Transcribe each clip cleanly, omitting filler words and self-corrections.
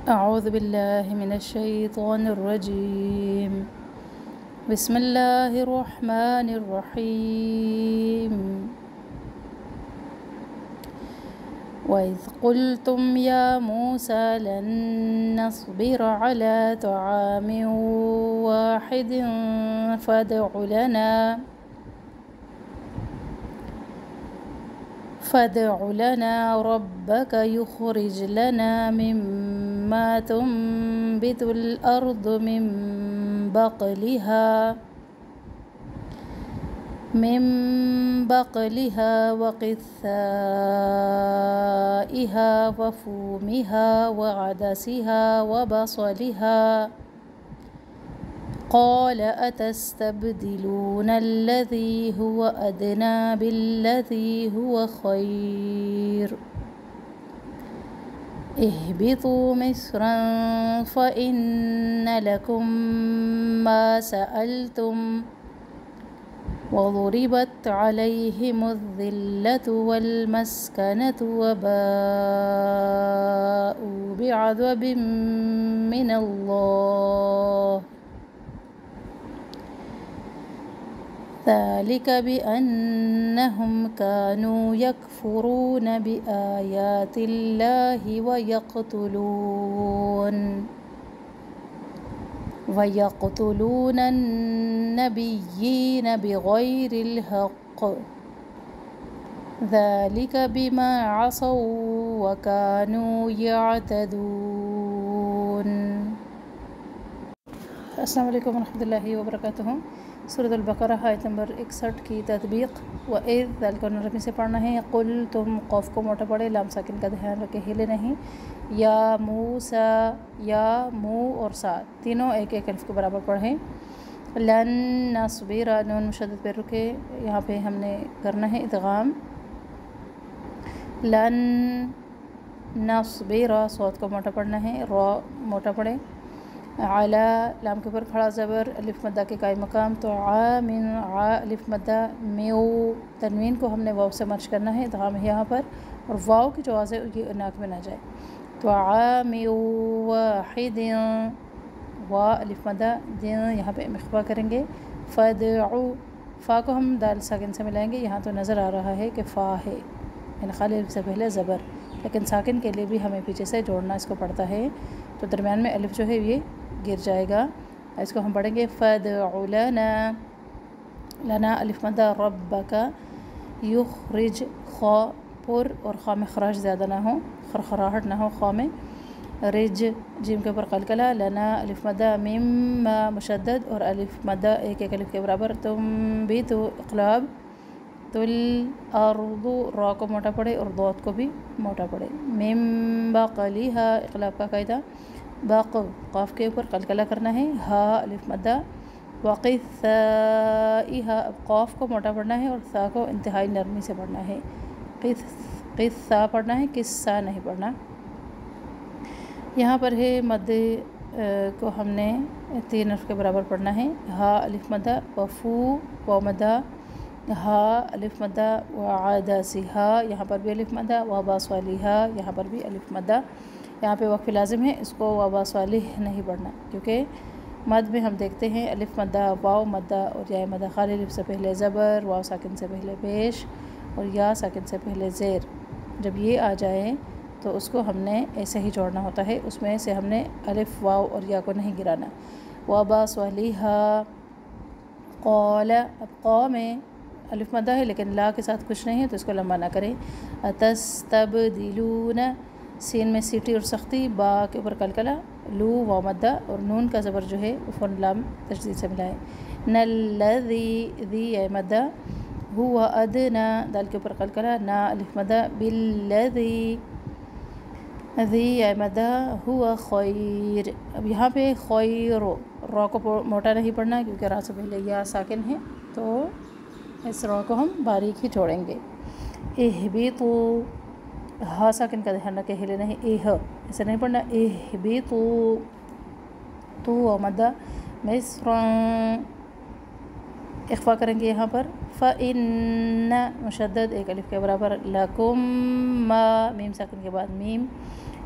أعوذ بالله من الشيطان الرجيم. بسم الله الرحمن الرحيم. وإذ قلتم يا موسى لن نصبر على طعام واحد فادع لنا ربك يخرج لنا مما تنبت الأرض من بقلها وقثائها وفومها وعدسها وبصلها قال أتستبدلون الذي هو أدنى بالذي هو خير اهبطوا مصرا فإن لكم ما سألتم وضربت عليهم الذلة والمسكنة وباءوا بعذاب من الله ذلك بأنهم كانوا يكفرون بآيات الله ويقتلون النبيين بغير الحق ذلك بما عصوا وكانوا يعتدون. السلام علیکم ورحمۃ اللہ وبرکاتہ. سورۃ البقرہ آیت نمبر 61 کی تطبیق. وَإِذْ ذَلْكَ نرمی سے پڑھنا ہے. قل تم قوف کو موٹا پڑھے، لام ساکن کا دھیان رکھے، ہلے نہیں. یا موسیٰ، یا مو اور سا تینوں ایک ایک الف کے برابر پڑھیں. لن نصبر، نون مشدد پہ رکے، یہاں پہ ہم نے کرنا ہے ادغام. لن نصبر، صوت کو موٹا پڑھنا ہے، را موٹا پڑھے. علی، لام کے اوپر کھڑا زبر، الف مدہ کے قائم مقام، تو من الف مدہ. میو، تنوین کو ہم نے واو سے مرج کرنا ہے، ادغام ہے یہاں پر، اور واو کی جو آواز ہے یہ ناک میں نہ جائے. تو واحد، وا الف مدہ، دین یہاں پہ مخفا کریں گے. فادعو، فا کو ہم دال ساکن سے ملائیں گے، یہاں تو نظر آ رہا ہے کہ فا ہے، یعنی خالی الف سے پہلے زبر، لیکن ساکن کے لیے بھی ہمیں پیچھے سے جوڑنا اس کو پڑتا ہے، تو درمیان میں الف جو ہے یہ گر جائے گا. اس کو ہم پڑھیں گے فادع لنا الف مدہ ربک یخرج، خا پر اور خا میں خراش زیادہ نہ ہو، خرخراہٹ نہ ہو خا میں. رج، جیم کے اوپر قلقلہ، لنا الف مدہ، میم مشدد اور الف مدہ ایک ایک الف کے برابر. تم بھی تو اقلاب، تل ارض، را کو موٹا پڑے اور ضاد کو بھی موٹا پڑے. میم بقلیہا، اقلاب کا قاعدہ، باق قاف کے اوپر قلقلہ کرنا ہے، ہا الف مدہ. وقثائہا، اب قاف کو موٹا پڑھنا ہے اور سا کو انتہائی نرمی سے پڑھنا ہے. قثا پڑھنا ہے، قصہ نہیں پڑھنا. یہاں پر ہے مد کو ہم نے 3 حرف کے برابر پڑھنا ہے. ہا الف مدہ، وفو واو مدہ، ہا الف مدہ، وعدسہا یہاں پر بھی الف مدہ، وبصلہا یہاں پر بھی الف مدہ. یہاں پہ وقف لازم ہے، اس کو وبصلہ نہیں پڑھنا، کیونکہ مد میں ہم دیکھتے ہیں الف مدہ، واو مدہ اور یا مدہ، خالی الف سے پہلے زبر، واو ساکن سے پہلے پیش اور یا ساکن سے پہلے زیر. جب یہ آ جائے تو اس کو ہم نے ایسے ہی جوڑنا ہوتا ہے، اس میں سے ہم نے الف واو اور یا کو نہیں گرانا. وبصلہا قال، اب قا میں الف مدہ ہے لیکن لا کے ساتھ کچھ نہیں ہے تو اس کو لمبا نہ کریں. اتستبدلون، سین میں سیٹی اور سختی، با کے اوپر قلقلہ، لو واو مدہ اور نون کا زبر جو ہے فون لام تشدید سے ملائے. نلذی، ذی اے مدہ، ہوا ادنا، دال کے اوپر قلقلہ، نا الف مدہ، بالذی، ذی اے مدہ، ہوا خیر. اب یہاں پہ خیر، را کو موٹا نہیں پڑھنا کیونکہ را سے پہلے یا ساکن ہے، تو اس را کو ہم باریک ہی چھوڑیں گے. اہبطو، ہا ساکن کا دھیان رکھے، ہلے نہیں، ایسے نہیں پڑھنا. اہبطو، تو و مدہ، مصر، اخفا کریں گے یہاں پر. فَإِنَّ، مشدد ایک الف کے برابر. لَكُمْ، میم ساکن کے بعد میم.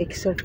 61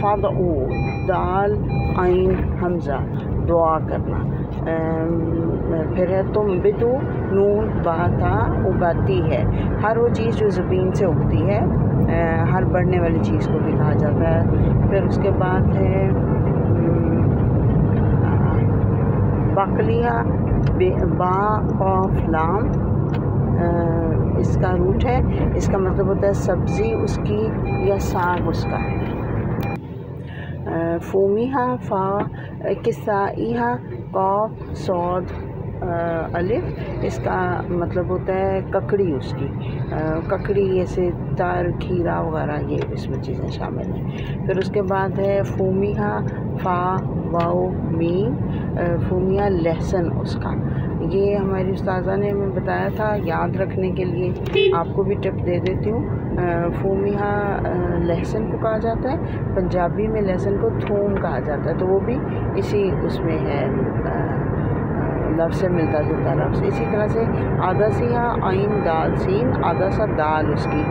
فادعو، دال عین حمزہ، دعا کرنا، پھر ہے تم بدو، نون با تا، اگاتی ہے، ہر وہ چیز جو زمین سے اگتی ہے، ہر بڑھنے والی چیز کو بھی کہا جاتا ہے۔ پھر اس کے بعد ہے بقلیہ، با قاف لام، اس کا روٹ ہے، اس کا مطلب ہوتا ہے سبزی اس کی یا ساگ اس کا۔ فومیہا، فا، کسائیہا، قاف صاد الف، اس کا مطلب ہوتا ہے ککڑی اس کی، ککڑی جیسے تر، کھیرا وغیرہ، یہ اس میں چیزیں شامل ہیں۔ پھر اس کے بعد ہے فومیہا، فا واؤ میم، فومیہ لہسن اس کا، یہ ہماری استاذہ نے ہمیں بتایا تھا، یاد رکھنے کے لیے آپ کو بھی ٹپ دے دیتی ہوں۔ فومیہ لہسن کو کہا جاتا ہے، پنجابی میں لہسن کو تھوم کہا جاتا ہے، تو وہ بھی اسی اس میں ہے، لفظ سے ملتا جلتا لفظ۔ اسی طرح سے عدسیہ، عین دال سین، عدسہ دال اس کی،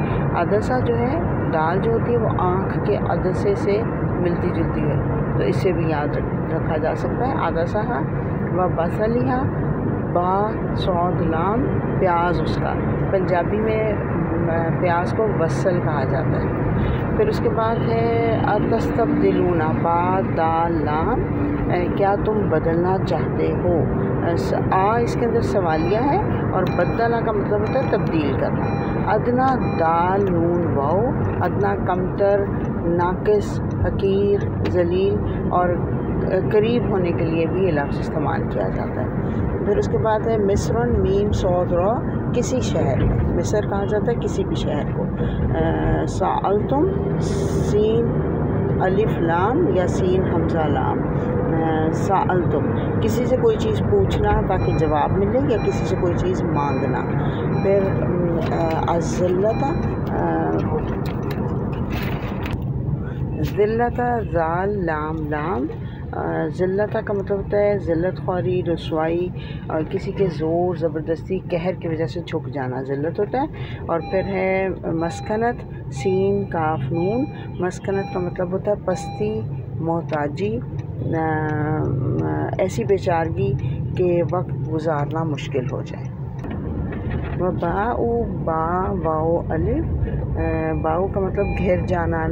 عدسہ جو ہے دال جو ہوتی ہے وہ آنکھ کے عدسے سے ملتی جلتی ہے، تو اس سے بھی یاد رکھا جا سکتا ہے۔ عدسہ و بصلیہ، با صاد لام، پیاز اس کا، پنجابی میں پیاز کو بصل کہا جاتا ہے۔ پھر اس کے بعد ہے اتستبدلون، با دال لام، کیا تم بدلنا چاہتے ہو، اس کے اندر سوالیہ ہے، اور بدلہ کا مطلب ہوتا ہے تبدیل کرنا۔ ادنا، دال نون واؤ، ادنا کمتر، ناقص، حقیر، ذلیل، اور قریب ہونے کے لیے بھی یہ لفظ استعمال کیا جاتا ہے۔ پھر اس کے بعد ہے مصرن، میم صاد را، کسی شہر، مصر کہا جاتا ہے کسی بھی شہر کو۔ سألتم، سین الف لام یا سین حمزہ لام، سألتم، کسی سے کوئی چیز پوچھنا تاکہ جواب ملے، یا کسی سے کوئی چیز مانگنا۔ پھر الذلۃ، ذلت، ذال لام لام، ذلت کا مطلب ہوتا ہے ذلت خواری، رسوائی، اور کسی کے زور، زبردستی، قہر کی وجہ سے جھک جانا ذلت ہوتا ہے۔ اور پھر ہے مسکنت، سین کاف نون، مسکنت کا مطلب ہوتا ہے پستی، محتاجی، ایسی بیچارگی کہ وقت گزارنا مشکل ہو جائے۔ باؤ، با واؤ الف، باؤ کا مطلب گھر جانا،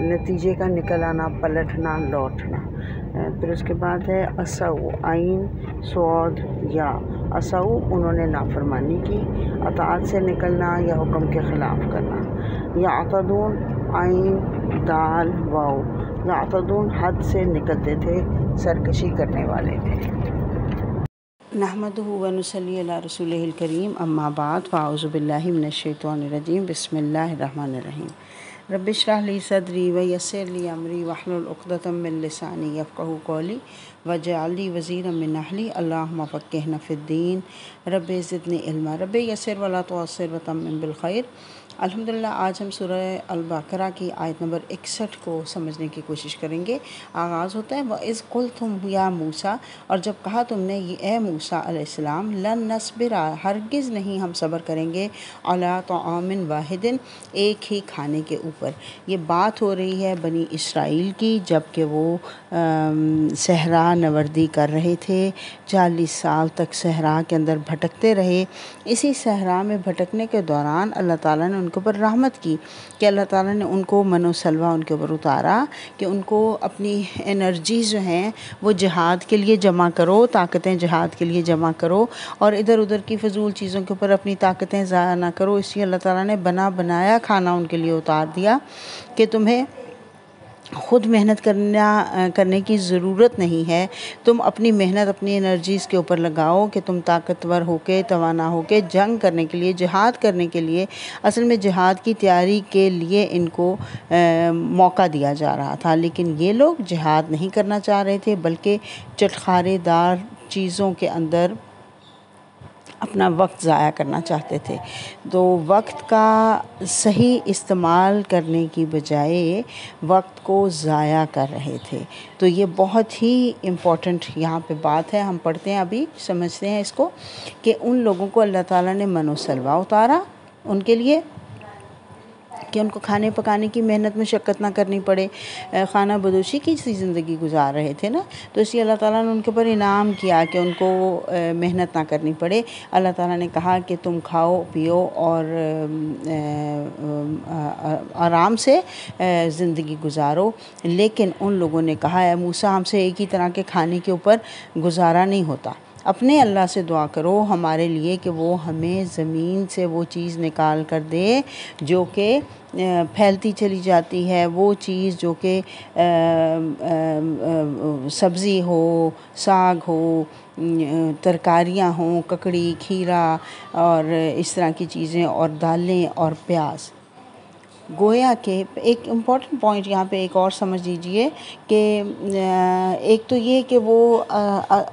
نتیجے کا نکل آنا، پلٹنا، لوٹنا۔ پھر اس کے بعد ہے اسو، عین صاد یا، اسو انہوں نے نافرمانی کی، اطاعت سے نکلنا یا حکم کے خلاف کرنا۔ یعتدون، عین دال واؤ، یعتدون حد سے نکلتے تھے، سرکشی کرنے والے تھے۔ نحمدہ و نصلی علی رسولہ الکریم، اما بعد، فاعوذ باللہ من الشیطان الرجیم، بسم اللہ الرحمن الرحیم۔ رب اشرح لی صدری ویسر لی امری واحلل عقدۃ من لسانی یفقہوا قولی واجعل لی وزیرا من اہلی، اللہم فقہنا فی الدین، رب زدنی علما، رب یسر ولا تعسر وتمم بالخیر۔ الحمدللہ، آج ہم سورہ البقرہ کی آیت نمبر 61 کو سمجھنے کی کوشش کریں گے۔ آغاز ہوتا ہے وَإِذْ قُلْتُمْ یا موسیٰ، اور جب کہا تم نے اے موسیٰ علیہ السلام، لن نصبر، ہرگز نہیں ہم صبر کریں گے، علی طعام واحد، ایک ہی کھانے کے اوپر۔ یہ بات ہو رہی ہے بنی اسرائیل کی، جب کہ وہ صحرا نوردی کر رہے تھے، 40 سال تک صحرا کے اندر بھٹکتے رہے۔ اسی صحرا میں بھٹکنے کے دوران اللہ تعالیٰ نے ان کے اوپر رحمت کی کہ اللہ تعالیٰ نے ان کو من و سلوہ ان کے اوپر اتارا کہ ان کو اپنی انرجیز جو ہیں وہ جہاد کے لیے جمع کرو، طاقتیں جہاد کے لیے جمع کرو، اور ادھر ادھر کی فضول چیزوں کے اوپر اپنی طاقتیں ضائع نہ کرو۔ اس لیے اللہ تعالیٰ نے بنایا کھانا ان کے لیے اتار دیا کہ تمہیں خود محنت کرنے کی ضرورت نہیں ہے، تم اپنی محنت اپنی انرجیز کے اوپر لگاؤ کہ تم طاقتور ہو کے، توانا ہو کے جنگ کرنے کے لیے، جہاد کرنے کے لیے، اصل میں جہاد کی تیاری کے لیے ان کو موقع دیا جا رہا تھا، لیکن یہ لوگ جہاد نہیں کرنا چاہ رہے تھے، بلکہ چٹخارے دار چیزوں کے اندر اپنا وقت ضائع کرنا چاہتے تھے۔ تو وقت کا صحیح استعمال کرنے کی بجائے وقت کو ضائع کر رہے تھے۔ تو یہ بہت ہی امپورٹنٹ یہاں پہ بات ہے، ہم پڑھتے ہیں ابھی، سمجھتے ہیں اس کو، کہ ان لوگوں کو اللہ تعالیٰ نے من و سلوہ اتارا ان کے لیے، کہ ان کو کھانے پکانے کی محنت مشقت نہ کرنی پڑے، خانہ بدوشی کی سی زندگی گزار رہے تھے نا، تو اس لیے اللہ تعالیٰ نے ان کے اوپر انعام کیا کہ ان کو محنت نہ کرنی پڑے۔ اللہ تعالیٰ نے کہا کہ تم کھاؤ پیو اور آرام سے زندگی گزارو، لیکن ان لوگوں نے کہا اے موسیٰ ہم سے ایک ہی طرح کے کھانے کے اوپر گزارا نہیں ہوتا، اپنے اللہ سے دعا کرو ہمارے لیے کہ وہ ہمیں زمین سے وہ چیز نکال کر دے جو کہ پھیلتی چلی جاتی ہے، وہ چیز جو کہ سبزی ہو، ساگ ہو، ترکاریاں ہوں، ککڑی، کھیرا اور اس طرح کی چیزیں، اور دالیں اور پیاز۔ گویا کہ ایک امپورٹنٹ پوائنٹ یہاں پہ ایک اور سمجھ لیجئے کہ ایک تو یہ کہ وہ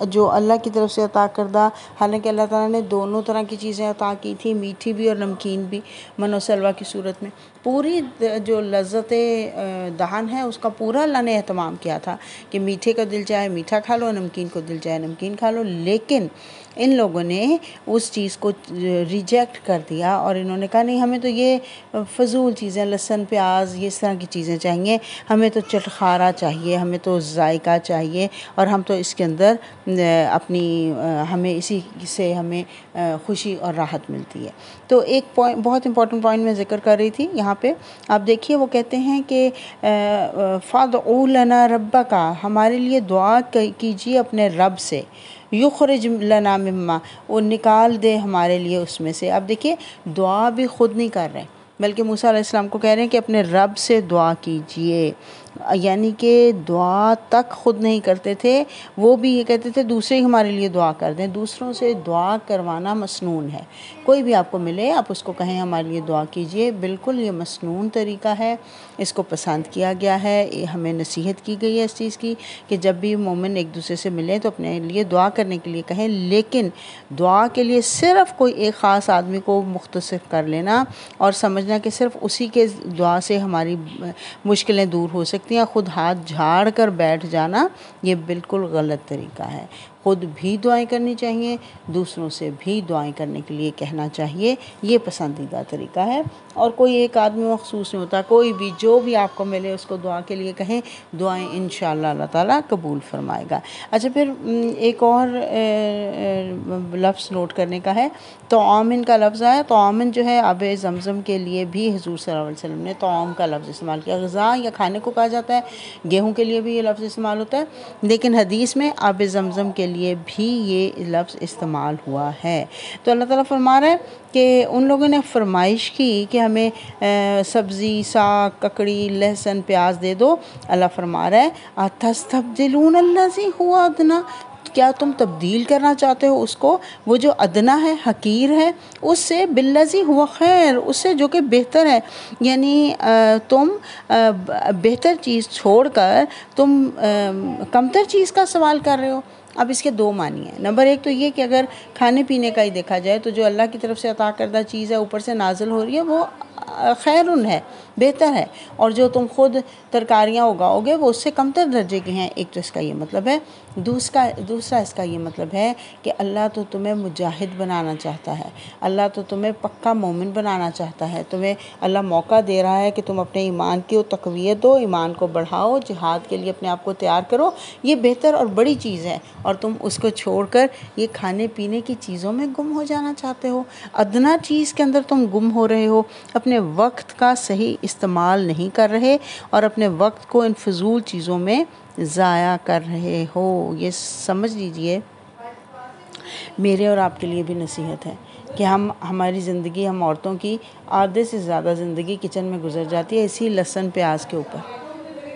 جو اللہ کی طرف سے عطا کردہ، حالانکہ اللہ تعالیٰ نے دونوں طرح کی چیزیں عطا کی تھی، میٹھی بھی اور نمکین بھی، من و سلوہ کی صورت میں، پوری جو لذت دہن ہے اس کا پورا اللہ نے اہتمام کیا تھا کہ میٹھے کا دل چاہے میٹھا کھا لو، نمکین کو دل چاہے نمکین کھا لو، لیکن ان لوگوں نے اس چیز کو ریجیکٹ کر دیا اور انہوں نے کہا نہیں ہمیں تو یہ فضول چیزیں، لہسن پیاز یہ اس طرح کی چیزیں چاہیے، ہمیں تو چٹخارا چاہیے، ہمیں تو ذائقہ چاہیے، اور ہم تو اس کے اندر اپنی ہمیں اسی سے ہمیں خوشی اور راحت ملتی ہے۔ تو ایک پوائنٹ، بہت امپورٹنٹ پوائنٹ میں ذکر کر رہی تھی یہاں پہ، آپ دیکھیے وہ کہتے ہیں کہ فَادْعُوا لَنَا رَبَّكَ، ہمارے لیے دعا کیجیے اپنے رب سے، یخرج لنا مما، وہ نکال دے ہمارے لیے اس میں سے۔ اب دیکھیے دعا بھی خود نہیں کر رہے بلکہ موسیٰ علیہ السلام کو کہہ رہے ہیں کہ اپنے رب سے دعا کیجئے، یعنی کہ دعا تک خود نہیں کرتے تھے، وہ بھی یہ کہتے تھے دوسرے ہی ہمارے لیے دعا کر دیں۔ دوسروں سے دعا کروانا مسنون ہے، کوئی بھی آپ کو ملے آپ اس کو کہیں ہمارے لیے دعا کیجئے، بالکل یہ مسنون طریقہ ہے، اس کو پسند کیا گیا ہے، ہمیں نصیحت کی گئی ہے اس چیز کی کہ جب بھی مومن ایک دوسرے سے ملے تو اپنے لیے دعا کرنے کے لیے کہیں، لیکن دعا کے لیے صرف کوئی ایک خاص آدمی کو مختصر کر لینا اور سمجھنا کہ صرف اسی کے دعا سے ہماری مشکلیں دور ہو سکتی ہیں، خود ہاتھ جھاڑ کر بیٹھ جانا یہ بالکل غلط طریقہ ہے۔ خود بھی دعائیں کرنی چاہیے، دوسروں سے بھی دعائیں کرنے کے لیے کہنا چاہیے، یہ پسندیدہ طریقہ ہے، اور کوئی ایک آدمی مخصوص نہیں ہوتا، کوئی بھی جو بھی آپ کو ملے اس کو دعا کے لیے کہیں، دعائیں انشاءاللہ اللہ تعالیٰ قبول فرمائے گا۔ اچھا پھر ایک اور لفظ نوٹ کرنے کا ہے، طعامن کا لفظ آیا، طعامن جو ہے آب زمزم کے لیے بھی حضور صلی اللہ علیہ وسلم نے طعام کا لفظ استعمال کیا، غذا یا کھانے کو کہا جاتا ہے، گیہوں کے لیے بھی یہ لفظ استعمال ہوتا ہے، لیکن حدیث میں آب زمزم کے لیے بھی یہ لفظ استعمال ہوا ہے۔ تو اللہ تعالیٰ فرما رہا ہے کہ ان لوگوں نے فرمائش کی کہ ہمیں سبزی، ساگ، ککڑی، لہسن، پیاز دے دو، اللہ فرما رہا ہے اَتَسْتَبْدِلُونَ الَّذِي هُوَ أَدْنَىٰ، کیا تم تبدیل کرنا چاہتے ہو اس کو، وہ جو ادنا ہے، حقیر ہے، اس سے بالذی ہوا خیر، اس سے جو کہ بہتر ہے، یعنی تم بہتر چیز چھوڑ کر تم کمتر چیز کا سوال کر رہے ہو۔ اب اس کے دو معنی ہیں، نمبر ایک تو یہ کہ اگر کھانے پینے کا ہی دیکھا جائے تو جو اللہ کی طرف سے عطا کردہ چیز ہے اوپر سے نازل ہو رہی ہے وہ خیرن ہے، بہتر ہے، اور جو تم خود ترکاریاں اگاؤ گے وہ اس سے کمتر درجے کی ہیں، ایک تو اس کا یہ مطلب ہے۔ دوسرا اس کا یہ مطلب ہے کہ اللہ تو تمہیں مجاہد بنانا چاہتا ہے، اللہ تو تمہیں پکا مومن بنانا چاہتا ہے، تمہیں اللہ موقع دے رہا ہے کہ تم اپنے ایمان کی تقویت دو، ایمان کو بڑھاؤ، جہاد کے لیے اپنے آپ کو تیار کرو، یہ بہتر اور بڑی چیز ہے، اور تم اس کو چھوڑ کر یہ کھانے پینے کی چیزوں میں گم ہو جانا چاہتے ہو، ادنا چیز کے اندر تم گم ہو رہے ہو، اپنے وقت کا صحیح استعمال نہیں کر رہے اور اپنے وقت کو ان فضول چیزوں میں ضائع کر رہے ہو۔ یہ سمجھ لیجئے میرے اور آپ کے لیے بھی نصیحت ہے کہ ہماری زندگی، ہم عورتوں کی آدھے سے زیادہ زندگی کچن میں گزر جاتی ہے اسی لہسن پیاز کے اوپر،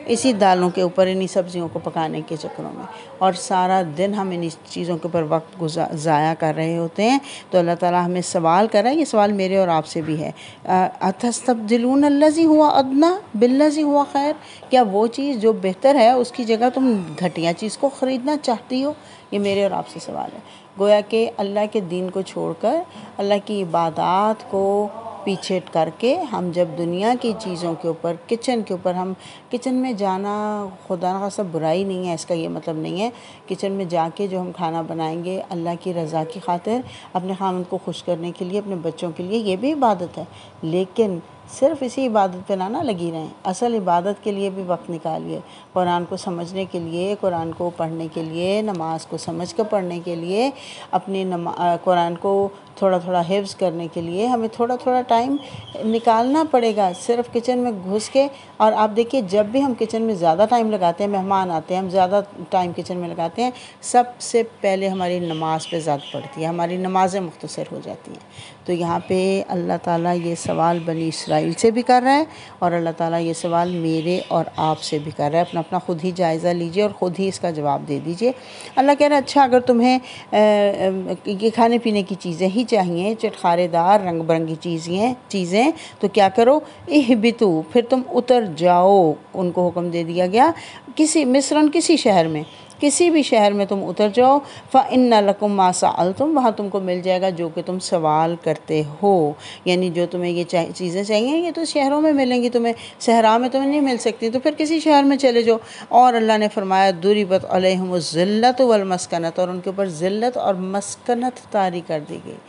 اسی دالوں کے اوپر، انہی سبزیوں کو پکانے کے چکروں میں، اور سارا دن ہم انہی چیزوں کے اوپر وقت ضائع کر رہے ہوتے ہیں۔ تو اللہ تعالیٰ ہمیں سوال کر رہا ہے، یہ سوال میرے اور آپ سے بھی ہے، اَتَسْتَبْدِلُونَ الَّذِي هُوَ أَدْنَىٰ بِالَّذِي هُوَ خَيْرٌ، کیا وہ چیز جو بہتر ہے اس کی جگہ تم گھٹیا چیز کو خریدنا چاہتی ہو؟ یہ میرے اور آپ سے سوال ہے۔ گویا کہ اللہ کے دین کو چھوڑ کر، اللہ کی عبادات کو پیچھے کر کے، ہم جب دنیا کی چیزوں کے اوپر، کچن کے اوپر، ہم کچن میں جانا خدا نخواستہ برائی نہیں ہے، اس کا یہ مطلب نہیں ہے، کچن میں جا کے جو ہم کھانا بنائیں گے اللہ کی رضا کی خاطر، اپنے خاوند کو خوش کرنے کے لیے، اپنے بچوں کے لیے، یہ بھی عبادت ہے، لیکن صرف اسی عبادت پہ نہ لگی رہیں، اصل عبادت کے لیے بھی وقت نکالیے، قرآن کو سمجھنے کے لیے، قرآن کو پڑھنے کے لیے، نماز کو سمجھ کر پڑھنے کے لیے، اپنی قرآن کو تھوڑا تھوڑا حفظ کرنے کے لیے ہمیں تھوڑا تھوڑا ٹائم نکالنا پڑے گا۔ صرف کچن میں گھس کے، اور آپ دیکھیے جب بھی ہم کچن میں زیادہ ٹائم لگاتے ہیں، مہمان آتے ہیں، ہم زیادہ ٹائم کچن میں لگاتے ہیں، سب سے پہلے ہماری نماز پہ زیادہ پڑتی ہے، ہماری نمازیں مختصر ہو جاتی ہیں۔ تو یہاں پہ اللہ تعالیٰ یہ سوال بنی اسرائیل سے بھی کر رہا ہے، اور اللہ تعالیٰ یہ سوال میرے اور آپ سے بھی کر رہا ہے۔ اپنا خود ہی جائزہ لیجئے اور خود ہی اس کا جواب دے دیجئے۔ اللہ کہہ رہا ہے اچھا اگر تمہیں یہ کھانے پینے کی چیزیں ہی چاہیے، چٹخارے دار رنگ برنگی چیزیں، تو کیا کرو، اہبتو، پھر تم اتر جاؤ۔ ان کو حکم دے دیا گیا مصرن، کسی بھی شہر میں تم اتر جاؤ، فَإِنَّ لَكُمْ مَا سَأَلْتُمْ، وہاں تم کو مل جائے گا جو کہ تم سوال کرتے ہو، یعنی جو تمہیں یہ چیزیں چاہیے یہ تو شہروں میں ملیں گی، تمہیں صحرا میں تمہیں نہیں مل سکتی، تو پھر کسی شہر میں چلے جاؤ۔ اور اللہ نے فرمایا ضُرِبَتْ عَلَيْهِمُ الذِّلَّةُ وَالْمَسْكَنَةُ، اور ان کے اوپر ذلت اور مسکنت طاری کر دی گئی۔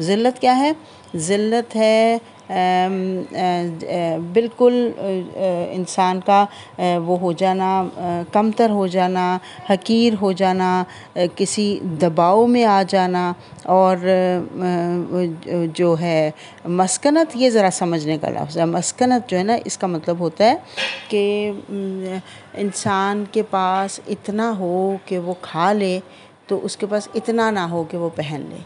ذلت کیا ہے؟ ذلت ہے بالکل انسان کا وہ ہو جانا، کمتر ہو جانا، حقیر ہو جانا، کسی دباؤ میں آ جانا، اور جو ہے مسکنت، یہ ذرا سمجھنے کا لفظ ہے۔ مسکنت جو ہے نا، اس کا مطلب ہوتا ہے کہ انسان کے پاس اتنا ہو کہ وہ کھا لے، تو اس کے پاس اتنا نہ ہو کہ وہ پہن لے،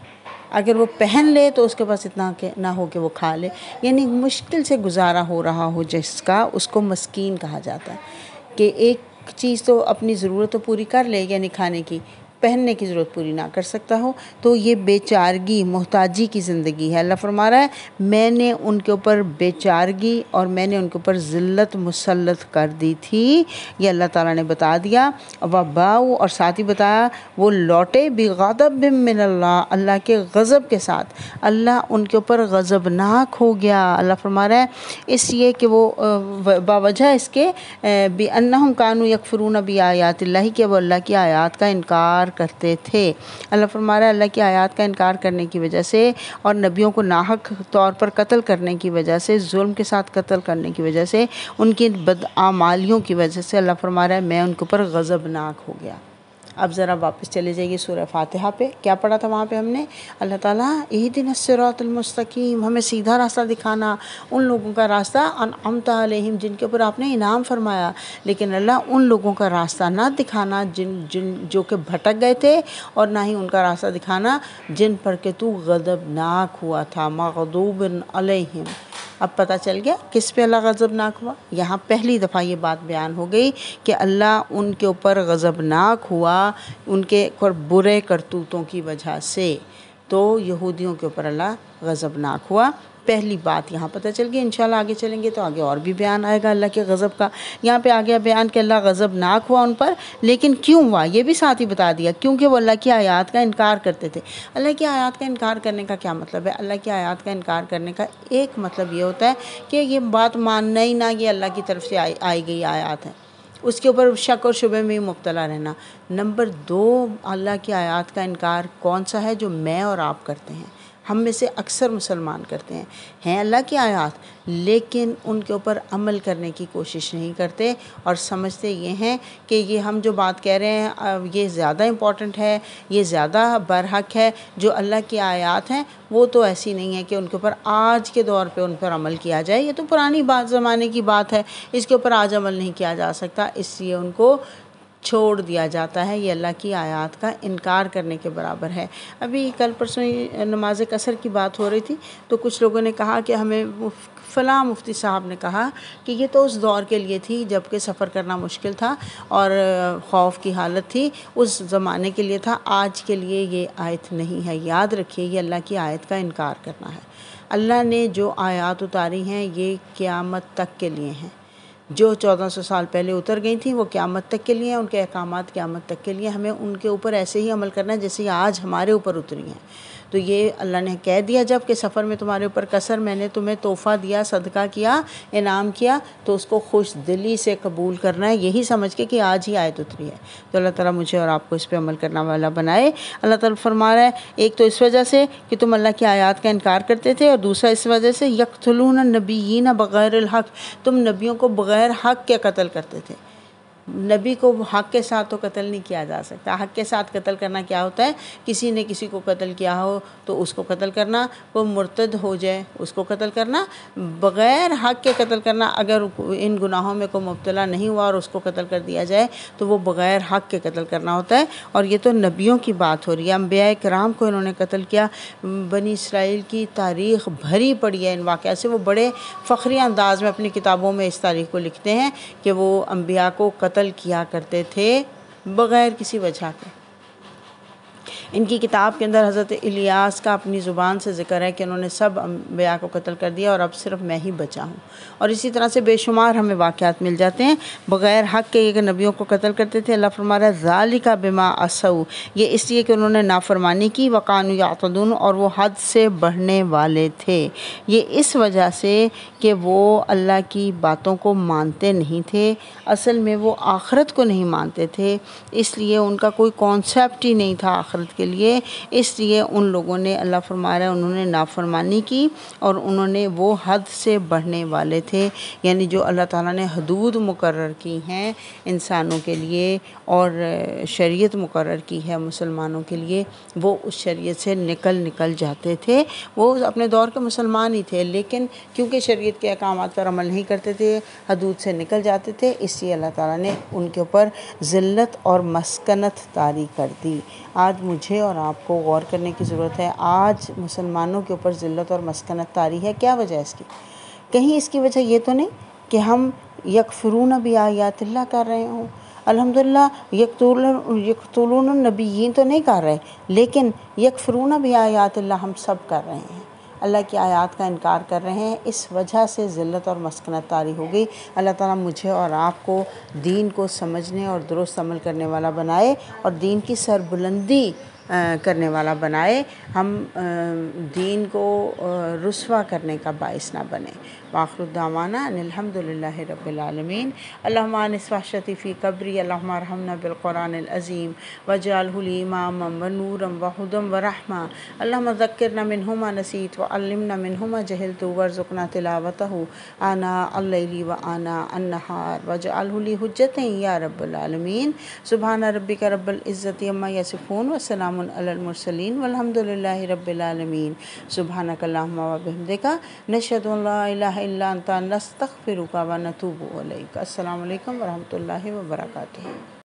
اگر وہ پہن لے تو اس کے پاس اتنا نہ ہو کہ وہ کھا لے، یعنی مشکل سے گزارا ہو رہا ہو جس کا، اس کو مسکین کہا جاتا ہے۔ کہ ایک چیز تو اپنی ضرورت تو پوری کر لے، یعنی کھانے کی، پہننے کی ضرورت پوری نہ کر سکتا ہو، تو یہ بیچارگی، محتاجی کی زندگی ہے۔ اللہ فرما رہا ہے میں نے ان کے اوپر بیچارگی اور میں نے ان کے اوپر ذلت مسلط کر دی تھی، یہ اللہ تعالیٰ نے بتا دیا۔ وَبَاءُ، اور ساتھ ہی بتایا وہ لوٹے بِغَضَبٍ مِّنَ اللَّهِ، اللہ کے غضب کے ساتھ، اللہ ان کے اوپر غضبناک ہو گیا۔ اللہ فرما رہا ہے اس لیے کہ وہ باوجہ اس کے بِأَنَّهُمْ كَانُوا يَكْفُرُونَ بِآيَاتِ اللَّهِ، کہ وہ اللہ کی آیات کا انکار کرتے تھے۔ اللہ فرما رہا ہے اللہ کی آیات کا انکار کرنے کی وجہ سے، اور نبیوں کو ناحق طور پر قتل کرنے کی وجہ سے، ظلم کے ساتھ قتل کرنے کی وجہ سے، ان کی بدعمالیوں کی وجہ سے، اللہ فرما رہا ہے میں ان کے اوپر غضبناک ہو گیا۔ اب ذرا واپس چلے جائیے سورہ فاتحہ پہ، کیا پڑھا تھا وہاں پہ ہم نے؟ اللہ تعالیٰ اہدنا الصراط المستقیم، ہمیں سیدھا راستہ دکھانا، ان لوگوں کا راستہ انعمت علیہم، جن کے اوپر آپ نے انعام فرمایا، لیکن اللہ ان لوگوں کا راستہ نہ دکھانا جو کہ بھٹک گئے تھے، اور نہ ہی ان کا راستہ دکھانا جن پر کہ تو غضبناک ہوا تھا، مغضوب علیہم۔ اب پتہ چل گیا کس پہ اللہ غضبناک ہوا؟ یہاں پہلی دفعہ یہ بات بیان ہو گئی کہ اللہ ان کے اوپر غضبناک ہوا ان کے برے کرتوتوں کی وجہ سے، تو یہودیوں کے اوپر اللہ غضبناک ہوا۔ پہلی بات یہاں پتہ چل گئی۔ انشاءاللہ آگے چلیں گے تو آگے اور بھی بیان آئے گا اللہ کے غضب کا۔ یہاں پہ آگے بیان کہ اللہ غضبناک ہوا ان پر، لیکن کیوں ہوا یہ بھی ساتھ ہی بتا دیا، کیونکہ وہ اللہ کی آیات کا انکار کرتے تھے۔ اللہ کی آیات کا انکار کرنے کا کیا مطلب ہے؟ اللہ کی آیات کا انکار کرنے کا ایک مطلب یہ ہوتا ہے کہ یہ بات ماننا ہی نہ یہ اللہ کی طرف سے آئی گئی آیات ہیں، اس کے اوپر شک اور شبہ میں مبتلا رہنا۔ نمبر 2، اللہ کی آیات کا انکار کون سا ہے؟ جو میں اور آپ کرتے ہیں، ہم میں سے اکثر مسلمان کرتے ہیں اللہ کی آیات، لیکن ان کے اوپر عمل کرنے کی کوشش نہیں کرتے، اور سمجھتے یہ ہیں کہ یہ ہم جو بات کہہ رہے ہیں یہ زیادہ امپورٹنٹ ہے، یہ زیادہ برحق ہے۔ جو اللہ کی آیات ہیں وہ تو ایسی نہیں ہے کہ ان کے اوپر آج کے دور پہ ان پر عمل کیا جائے، یہ تو پرانی زمانے کی بات ہے، اس کے اوپر آج عمل نہیں کیا جا سکتا، اس لیے ان کو چھوڑ دیا جاتا ہے۔ یہ اللہ کی آیات کا انکار کرنے کے برابر ہے۔ ابھی کل پرسوں نماز قصر کی بات ہو رہی تھی، تو کچھ لوگوں نے کہا کہ ہمیں فلاں مفتی صاحب نے کہا کہ یہ تو اس دور کے لیے تھی جب کہ سفر کرنا مشکل تھا اور خوف کی حالت تھی، اس زمانے کے لیے تھا، آج کے لیے یہ آیت نہیں ہے۔ یاد رکھیے یہ اللہ کی آیت کا انکار کرنا ہے۔ اللہ نے جو آیات اتاری ہیں یہ قیامت تک کے لیے ہیں، جو 1400 سال پہلے اتر گئی تھیں وہ قیامت تک کے لیے ہیں، ان کے احکامات قیامت تک کے لیے، ہمیں ان کے اوپر ایسے ہی عمل کرنا ہے جیسے آج ہمارے اوپر اتری ہیں۔ تو یہ اللہ نے کہہ دیا جب کہ سفر میں تمہارے اوپر کثر میں نے تمہیں تحفہ دیا، صدقہ کیا، انعام کیا، تو اس کو خوش دلی سے قبول کرنا ہے، یہی سمجھ کے کہ آج ہی آیت اتری ہے۔ تو اللہ تعالیٰ مجھے اور آپ کو اس پہ عمل کرنا والا بنائے۔ اللہ تعالیٰ فرما رہا ہے ایک تو اس وجہ سے کہ تم اللہ کی آیات کا انکار کرتے تھے، اور دوسرا اس وجہ سے یقتلون النبیین بغیر الحق، تم نبیوں کو بغیر حق کے قتل کرتے تھے۔ نبی کو حق کے ساتھ تو قتل نہیں کیا جا سکتا۔ حق کے ساتھ قتل کرنا کیا ہوتا ہے؟ کسی نے کسی کو قتل کیا ہو تو اس کو قتل کرنا، وہ مرتد ہو جائے اس کو قتل کرنا، بغیر حق کے قتل کرنا۔ اگر ان گناہوں میں کوئی مبتلا نہیں ہوا اور اس کو قتل کر دیا جائے تو وہ بغیر حق کے قتل کرنا ہوتا ہے۔ اور یہ تو نبیوں کی بات ہو رہی ہے، انبیاء کرام کو انہوں نے قتل کیا۔ بنی اسرائیل کی تاریخ بھری پڑی ہے ان واقعات سے، وہ بڑے فخری انداز میں اپنی کتابوں میں اس تاریخ کو لکھتے ہیں کہ وہ انبیاء کو قتل کیا کرتے تھے بغیر کسی وجہ کے۔ ان کی کتاب کے اندر حضرت الیاس کا اپنی زبان سے ذکر ہے کہ انہوں نے سب انبیاء کو قتل کر دیا اور اب صرف میں ہی بچا ہوں۔ اور اسی طرح سے بے شمار ہمیں واقعات مل جاتے ہیں بغیر حق کے کہ نبیوں کو قتل کرتے تھے۔ اللہ فرما رہا ہے ذالک بما عصوا، یہ اس لیے کہ انہوں نے نافرمانی کی، وقانوا یعتدون، اور وہ حد سے بڑھنے والے تھے۔ یہ اس وجہ سے کہ وہ اللہ کی باتوں کو مانتے نہیں تھے، اصل میں وہ آخرت کو نہیں مانتے تھے، اس لیے ان کا کوئی کانسیپٹ ہی نہیں تھا آخرت کے لیے، اس لیے ان لوگوں نے، اللہ فرما رہا ہے، انہوں نے نافرمانی کی اور انہوں نے وہ حد سے بڑھنے والے تھے۔ یعنی جو اللہ تعالیٰ نے حدود مقرر کی ہیں انسانوں کے لیے اور شریعت مقرر کی ہے مسلمانوں کے لیے، وہ اس شریعت سے نکل جاتے تھے۔ وہ اپنے دور کے مسلمان ہی تھے، لیکن کیونکہ شریعت کے احکامات پر عمل نہیں کرتے تھے، حدود سے نکل جاتے تھے، اس لیے اللہ تعالیٰ نے ان کے اوپر ذلت اور مسکنت طاری کر دی۔ آج مجھے اور آپ کو غور کرنے کی ضرورت ہے، آج مسلمانوں کے اوپر ذلت اور مسکنت طاری ہے، کیا وجہ ہے اس کی؟ کہیں اس کی وجہ یہ تو نہیں کہ ہم یکفرون بآیات اللہ کر رہے ہوں، الحمدللہ یقتلون النبیین تو نہیں کر رہے، لیکن یکفرون بآیات اللہ ہم سب کر رہے ہیں، اللہ کی آیات کا انکار کر رہے ہیں، اس وجہ سے ذلت اور مسکنت طاری ہو گئی۔ اللہ تعالیٰ مجھے اور آپ کو دین کو سمجھنے اور درست عمل کرنے والا بنائے اور دین کی سربلندی کرنے والا بنائے، ہم دین کو رسوا کرنے کا باعث نہ بنے۔ وآخر دعوانا ان الحمد للہ رب العالمین۔ اللہم آنس وحشتی فی قبری، اللہم ارحمنا بالقرآن العظیم واجعلہ لی اماما ونورا وہدی ورحمہ، اللہم ذکرنا منہ ما نسیت وعلمنا منہ ما جہلت وارزقنا تلاوتہ آناء اللیل وآناء النہار واجعلہ لی حجۃ یا رب العالمین۔ سبحان ربک رب العزۃ عما یصفون وسلام علی المرسلین والحمد للہ رب العالمین۔ سبحانک اللہم وبحمدک نشہد ان لا الہ الا انت نستغفرک ونتوب الیک۔ السلام علیکم ورحمۃ اللہ وبرکاتہ۔